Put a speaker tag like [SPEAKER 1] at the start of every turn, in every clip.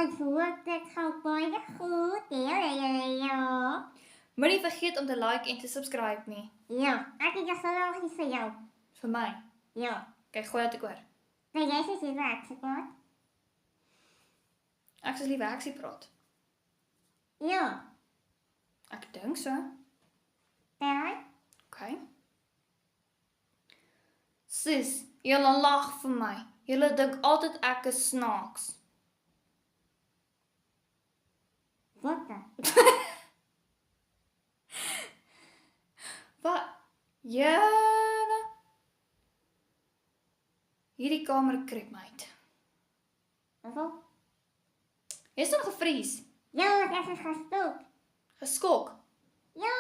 [SPEAKER 1] ons hoop dit gaan baie goed, ja.
[SPEAKER 2] Moenie vergeet om te like en te subscribe nie.
[SPEAKER 1] Ja, ek het nog iets vir jou.
[SPEAKER 2] Vir my.
[SPEAKER 1] Ja,
[SPEAKER 2] Kyk, gooi dit oor.
[SPEAKER 1] wil jy sê wat ek sê kwaad?
[SPEAKER 2] Ek sal liewe eksie praat.
[SPEAKER 1] Ja,
[SPEAKER 2] Ek dink so.
[SPEAKER 1] daar,
[SPEAKER 2] Okay. Sis, julle lag vir my. Julle dink altyd ek is snaaks.
[SPEAKER 1] wat dan?
[SPEAKER 2] Wat? Jana. Hierdie kamer krip my uit.
[SPEAKER 1] Wat?
[SPEAKER 2] Jy is nog gevries.
[SPEAKER 1] Ja, ek is gestop.
[SPEAKER 2] Geskok.
[SPEAKER 1] Ja,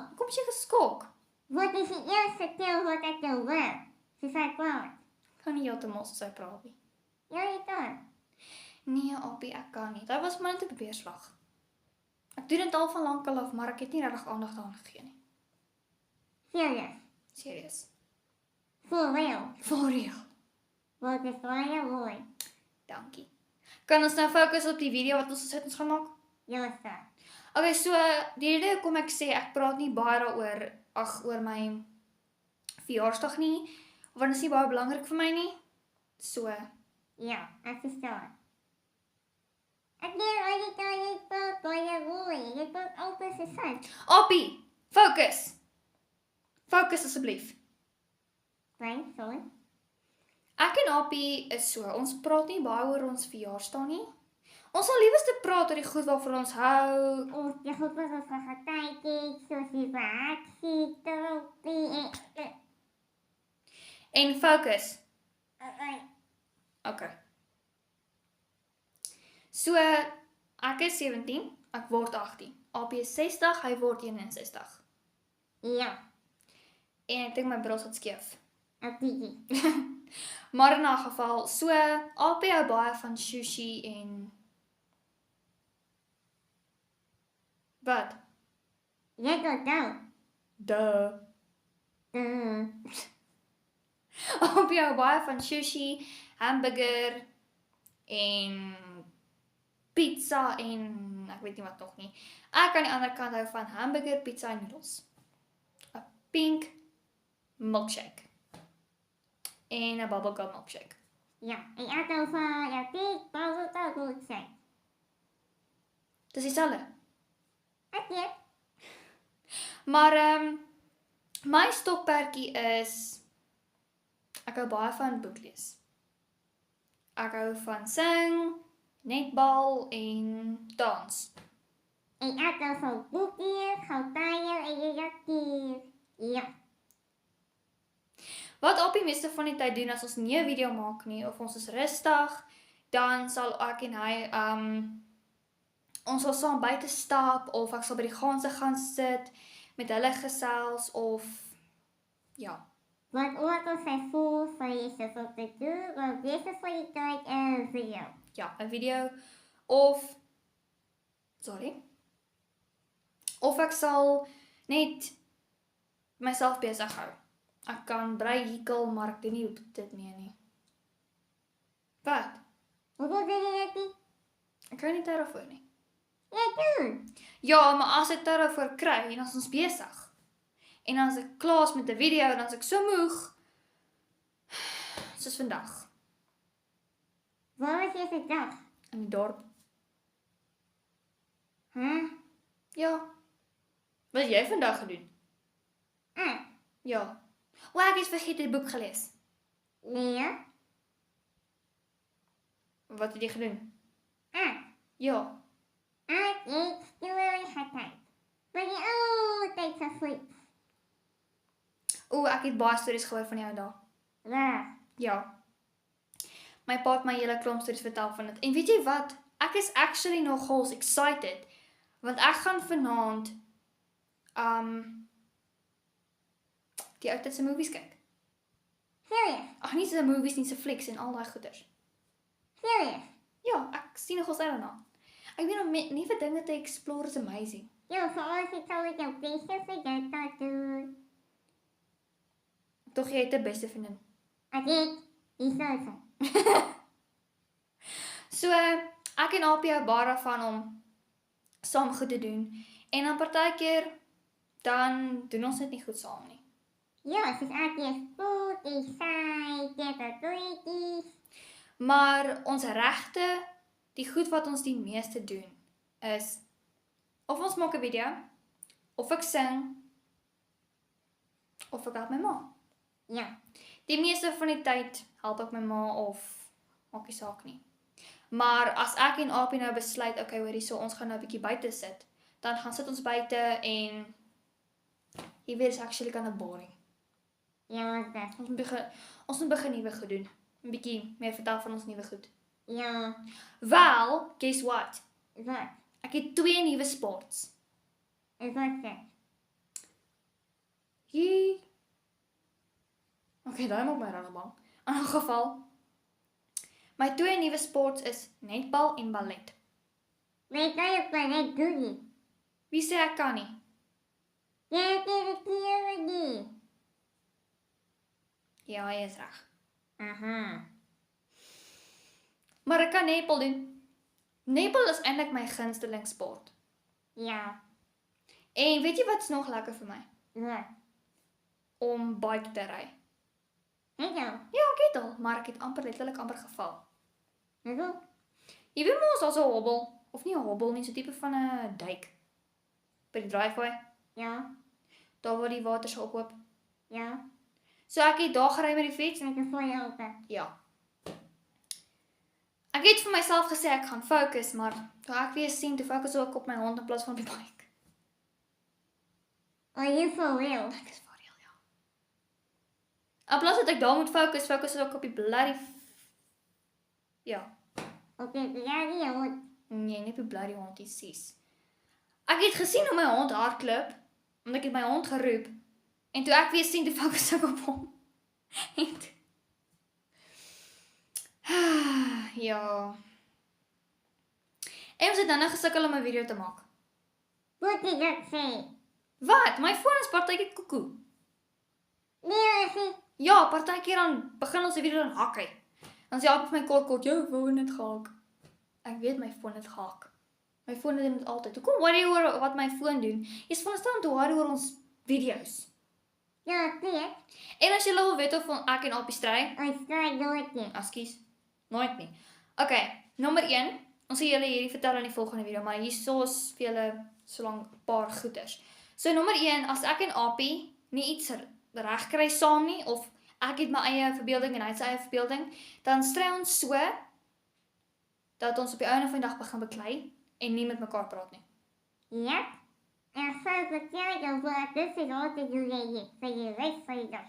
[SPEAKER 2] Hoekom is jy geskok?
[SPEAKER 1] wat is die eerste keer wat ek jou hoor? Sy sê kwaad.
[SPEAKER 2] Kan nie heeltemal soos hy praat nie.
[SPEAKER 1] Ja, jy kan.
[SPEAKER 2] Nee, Appie, ek kan nie. Dit was maar net 'n beerslag. Ek doen dit al van lankal af, maar ek het nie regtig aandag daaraan gegee nie.
[SPEAKER 1] Serious.
[SPEAKER 2] Serieus.
[SPEAKER 1] For real.
[SPEAKER 2] For real.
[SPEAKER 1] Wat is baie mooi.
[SPEAKER 2] Dankie. Kan ons nou fokus op die video wat ons ons gaan maak?
[SPEAKER 1] Ja, sir.
[SPEAKER 2] Okay, so die rede hoekom ek sê ek praat nie baie daaroor oor my verjaarsdag nie, want dit is nie baie belangrik vir my nie. So,
[SPEAKER 1] Ja, ek verstaan. Ek leer al die tyd jy praat baie mooi. Jy praat altyd so sand.
[SPEAKER 2] Appie, fokus. Fokus asseblief.
[SPEAKER 1] Fine, sorry.
[SPEAKER 2] Ek en Appie is so, ons praat nie baie oor ons verjaarsdag nie. Ons sal liewste praat oor die goed waarvoor ons hou.
[SPEAKER 1] Ons jy goed wat ons gaan kyk, soos die vaaksie, tropie,
[SPEAKER 2] En fokus. Okay. So, ek is 17, ek word 18. Appie is 60, hy word 61.
[SPEAKER 1] Ja,
[SPEAKER 2] En ek dink my bril sit skeef.
[SPEAKER 1] ek weet.
[SPEAKER 2] Maar in 'n geval, so Appie hou baie van sushi en wat?
[SPEAKER 1] Jy gaan nou.
[SPEAKER 2] Duh. Appie hou baie van sushi, hamburger en pizza en ek weet nie wat nog nie. Ek aan die ander kant hou van hamburger, pizza en noedels. 'n Pink milkshake. En 'n bubblegum milkshake.
[SPEAKER 1] Ja, en ek hou van jou pik, baie goed sê.
[SPEAKER 2] Dis dieselfde.
[SPEAKER 1] Ek weet.
[SPEAKER 2] Maar my stokperdjie is ek hou baie van boek lees. Ek hou van sing, netbal en dans.
[SPEAKER 1] En ek hou van boekies, goudteier en jy jakkies. Ja.
[SPEAKER 2] Wat Appie meeste van die tyd doen as ons nie 'n video maak nie of ons is rustig, dan sal ek en hy ons sal saam buite stap of ek sal by die ganse gaan sit met hulle gesels of ja.
[SPEAKER 1] Want ook ons sy voel van jy sê wat te doen, want dit is van die tyd en video.
[SPEAKER 2] Ja, 'n video of ek sal net myself besig hou. Ek kan brei hikel, maar ek doen nie dit meer nie. Wat?
[SPEAKER 1] Hoekom doen jy dit nie?
[SPEAKER 2] Ek hou nie tyd daarvoor nie.
[SPEAKER 1] Jy doen.
[SPEAKER 2] Ja, maar as ek tyd daarvoor kry en as ons besig. En as ek klaar is met 'n video en as ek so moeg soos vandag
[SPEAKER 1] Waar was jy vandag?
[SPEAKER 2] in die dorp. Ja. Wat het jy vandag gedoen? Ja. O, ek het vergeet die boek gelees.
[SPEAKER 1] Nee.
[SPEAKER 2] Wat het jy gedoen?
[SPEAKER 1] Ek
[SPEAKER 2] Ja.
[SPEAKER 1] het story gekyk. By die ou tyd se sleep.
[SPEAKER 2] O, ek het baie stories gehoor van jou daai.
[SPEAKER 1] Ja.
[SPEAKER 2] Ja. My pa het my hele klomp stories vertel van dit. En weet jy wat? Ek is actually nogals excited want ek gaan vanaand die ou tyd se movies kyk.
[SPEAKER 1] Serious.
[SPEAKER 2] Ag nie se movies nie, se flieks en al daai goeters.
[SPEAKER 1] Serious.
[SPEAKER 2] Ja, ek sien nogals uit daarna. Ek weet om nuwe dinge te explore is amazing.
[SPEAKER 1] Ja, vir ons het al jou beste vir dit te doen.
[SPEAKER 2] Tog jy het 'n beste vriendin.
[SPEAKER 1] Ek het die sosa.
[SPEAKER 2] So, Ek en Apie hou baie daarvan om saam goed te doen. En dan partykeer dan doen ons dit nie goed saam nie.
[SPEAKER 1] Ja, soos Akie is goed, die sy, toetjies.
[SPEAKER 2] Maar ons regte, die goed wat ons die meeste doen, is of ons maak 'n video, of ek sing, of ek help my ma.
[SPEAKER 1] Ja,
[SPEAKER 2] Die meeste van die tyd help ek my ma of maak nie saak nie. Maar as ek en Apie nou besluit, okay, hoorie, so ons gaan nou 'n bietjie buite sit, dan gaan sit ons buite en jy weet, is actually kind of boring.
[SPEAKER 1] ja, wat dat?
[SPEAKER 2] Ons moet begin nuwe goed doen. 'n Bietjie meer vertel van ons nuwe goed.
[SPEAKER 1] Ja,
[SPEAKER 2] Wel, guess what?
[SPEAKER 1] wat?
[SPEAKER 2] Ek het 2 nuwe sports.
[SPEAKER 1] En wat dat?
[SPEAKER 2] Jee. Okay, daai maak my regtig bang. In 'n geval, my 2 nuwe sports is netbal en ballet.
[SPEAKER 1] Weet jy op wat ek doen nie?
[SPEAKER 2] Wie sê ek kan nie?
[SPEAKER 1] Jy het die keer nie.
[SPEAKER 2] Ja, hy is reg.
[SPEAKER 1] Aha.
[SPEAKER 2] Maar ek kan netbal doen. Netbal is eintlik my gunsteling sport.
[SPEAKER 1] Ja,
[SPEAKER 2] En weet jy wat's nog lekker vir my?
[SPEAKER 1] wat?
[SPEAKER 2] Om bike te ry.
[SPEAKER 1] Net jou.
[SPEAKER 2] Ja, ek het al, maar ek het letterlik amper geval.
[SPEAKER 1] Hoe?
[SPEAKER 2] Jy weet mos daar's 'n hobbel, of nie 'n hobbel nie, so 'n tipe van 'n duik. By die driveway,
[SPEAKER 1] Ja,
[SPEAKER 2] daar waar die water so ophoop.
[SPEAKER 1] ja.
[SPEAKER 2] So ek het daar gery met die fiets.
[SPEAKER 1] Met 'n fooi open.
[SPEAKER 2] Ja. Ek het vir myself gesê ek gaan fokus, maar toe ek weer sien, toe fokus ek op my hond in plaas van op die bike.
[SPEAKER 1] Oh, you for real?
[SPEAKER 2] Ek is vir real, ja. In plaas dat ek daar moet fokus ek op die bloody ja.
[SPEAKER 1] Okay, ja, die hond.
[SPEAKER 2] Nee, nie op die bloody hond, die sies. Ek het gesien hoe my hond hardloop, omdat ek het my hond geroep, en toe ek weer sien, toe fokus ek op hom. En toe... Ja. En ons het nou gesukkel om 'n video te maak.
[SPEAKER 1] Wat jy dat sê?
[SPEAKER 2] Wat? My foon is partykeer koekoe.
[SPEAKER 1] Nee, sê.
[SPEAKER 2] Ja, partykeer dan begin ons 'n video dan hak hy. Dan sê hy op my kort, jou foon het gehak. Ek weet my foon het gehak. My foon doen dit altyd. Hoekom worry oor wat my foon doen? Jy's veronderstel om te worry oor ons video's.
[SPEAKER 1] Ja, ek weet.
[SPEAKER 2] En as jy wil weet of ek en Apie stry,
[SPEAKER 1] Ons stry nooit nie.
[SPEAKER 2] ekskuus, nooit nie. Okay, nommer 1. Ons sal julle hierdie vertel in die volgende video, maar hierso's vir julle solank 'n paar goeters. So nommer 1, as ek en Apie nie iets reg kry saam nie, of ek het my eie verbeelding en hy het sy eie verbeelding, dan stry ons so dat ons op die einde van die dag begin beklei en nie met mekaar praat nie.
[SPEAKER 1] Ja. En so vertel jy wat dit is altyd doen jy vir die res van die dag.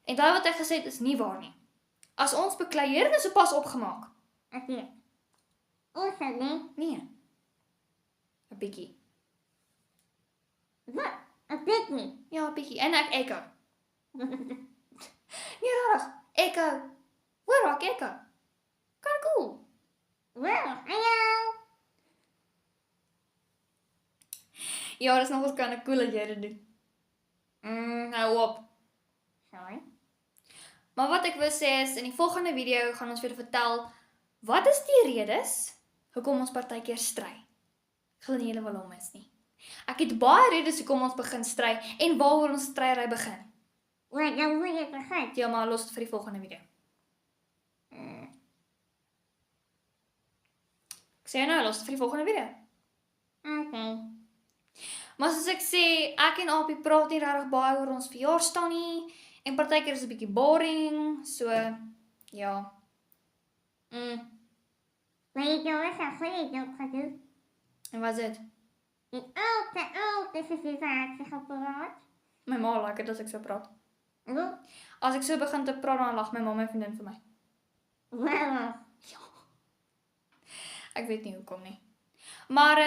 [SPEAKER 2] En daai wat ek gesê het is nie waar nie. As ons beklei, hier is sopas opgemaak.
[SPEAKER 1] Ek weet. Ons sal nie.
[SPEAKER 2] Nee. 'n bietjie.
[SPEAKER 1] Wat? Ek weet nie.
[SPEAKER 2] Ja, 'n bietjie. En ek echo. Nee, rarig. Echo. Hoor raak echo. Kan cool.
[SPEAKER 1] Wel, hallo.
[SPEAKER 2] Ja, dis nogals kan cool dat jy dit doen. Hou op.
[SPEAKER 1] Sorry.
[SPEAKER 2] Maar wat ek wil sê is, in die volgende video gaan ons vir vertel, wat is die redes hoekom ons partykeer stry? Ek glo nie julle wil hom is nie. Ek het baie redes hoekom ons begin stry en waaroor ons stryry begin.
[SPEAKER 1] Wat dan moet jy begin?
[SPEAKER 2] Ja, maar los dit vir die volgende video. Ek sê nou, los dit vir die volgende video.
[SPEAKER 1] Okay.
[SPEAKER 2] Maar soos ek sê, ek en Apie praat nie regtig baie oor ons verjaarsdag nie en partykeer is dit 'n bietjie boring, so ja.
[SPEAKER 1] Weet jy wat ek goeie job gaan doen?
[SPEAKER 2] En wat is dit?
[SPEAKER 1] Die oudste is die vaakste gepraat.
[SPEAKER 2] My ma like dit as ek so praat.
[SPEAKER 1] Hoe?
[SPEAKER 2] As ek so begin te praat, dan lag my ma my vriendin vir my.
[SPEAKER 1] Wel.
[SPEAKER 2] Ek weet nie hoekom nie. Maar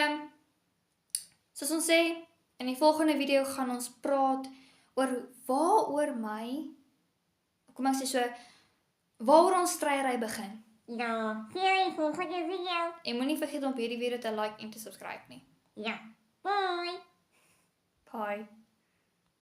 [SPEAKER 2] soos ons sê, in die volgende video gaan ons praat oor waaroor kom ek sê so, waaroor ons stryry begin.
[SPEAKER 1] Ja, sien jy volgende video.
[SPEAKER 2] En moenie vergeet om hierdie video te like en te subscribe nie.
[SPEAKER 1] Ja. Bye.
[SPEAKER 2] Bye.